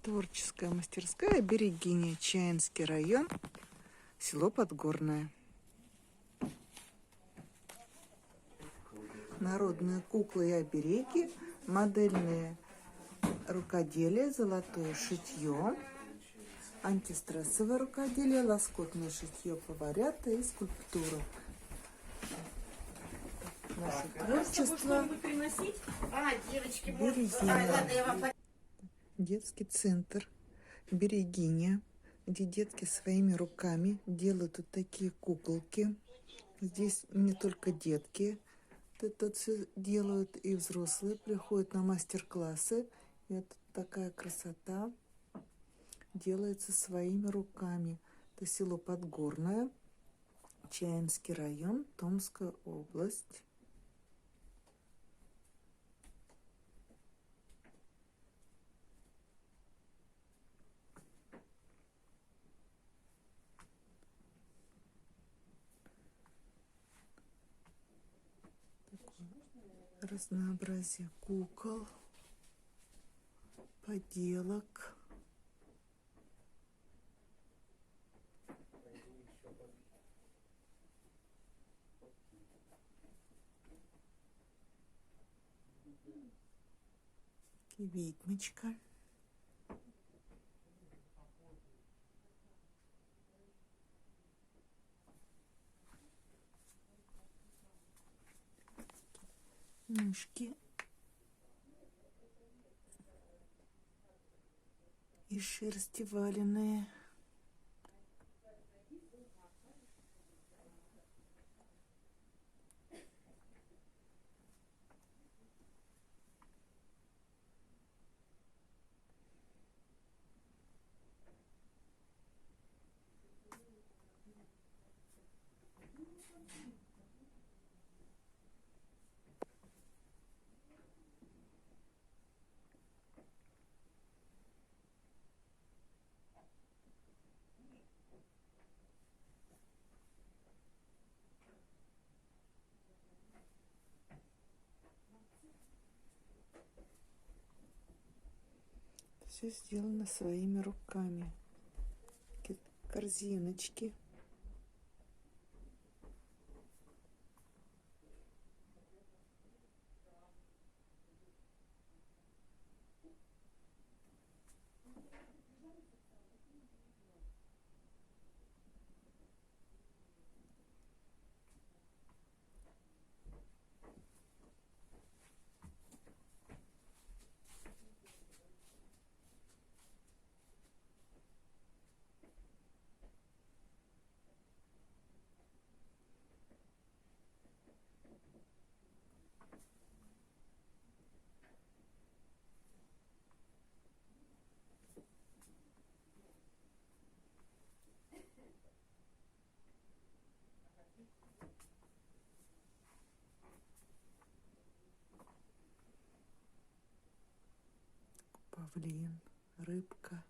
Творческая мастерская Берегиня, Чаянский район, село Подгорное. Народные куклы и обереги, модельные рукоделие, золотое шитье, антистрессовое рукоделие, лоскутное шитье, поварята и скульптура. Наше творчество. Берегиня. Детский центр Берегиня, где детки своими руками делают вот такие куколки. Здесь не только детки это все делают, и взрослые приходят на мастер-классы. И вот такая красота делается своими руками. Это село Подгорное, Чаянский район, Томская область. Разнообразие кукол, поделок. Ведьмочка. Мышки из шерсти валенные. Все сделано своими руками. Корзиночки. Павлин, рыбка,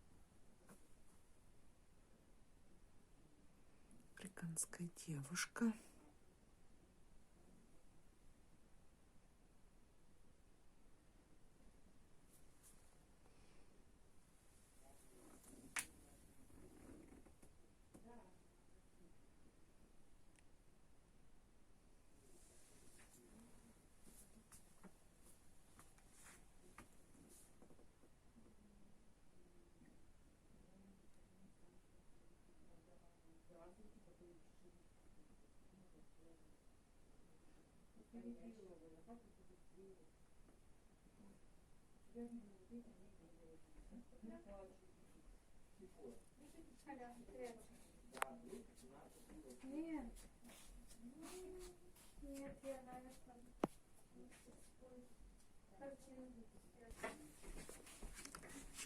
африканская девушка.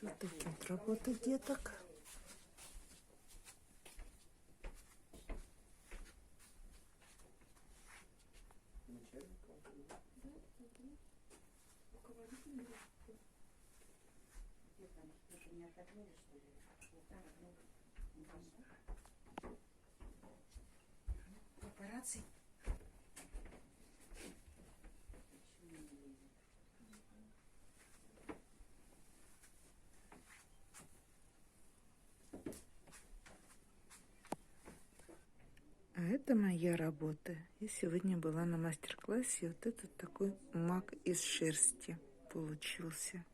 Вот такие вот работы деток. Операций. это моя работа. Я сегодня была на мастер-классе. Вот этот такой маг из шерсти получился.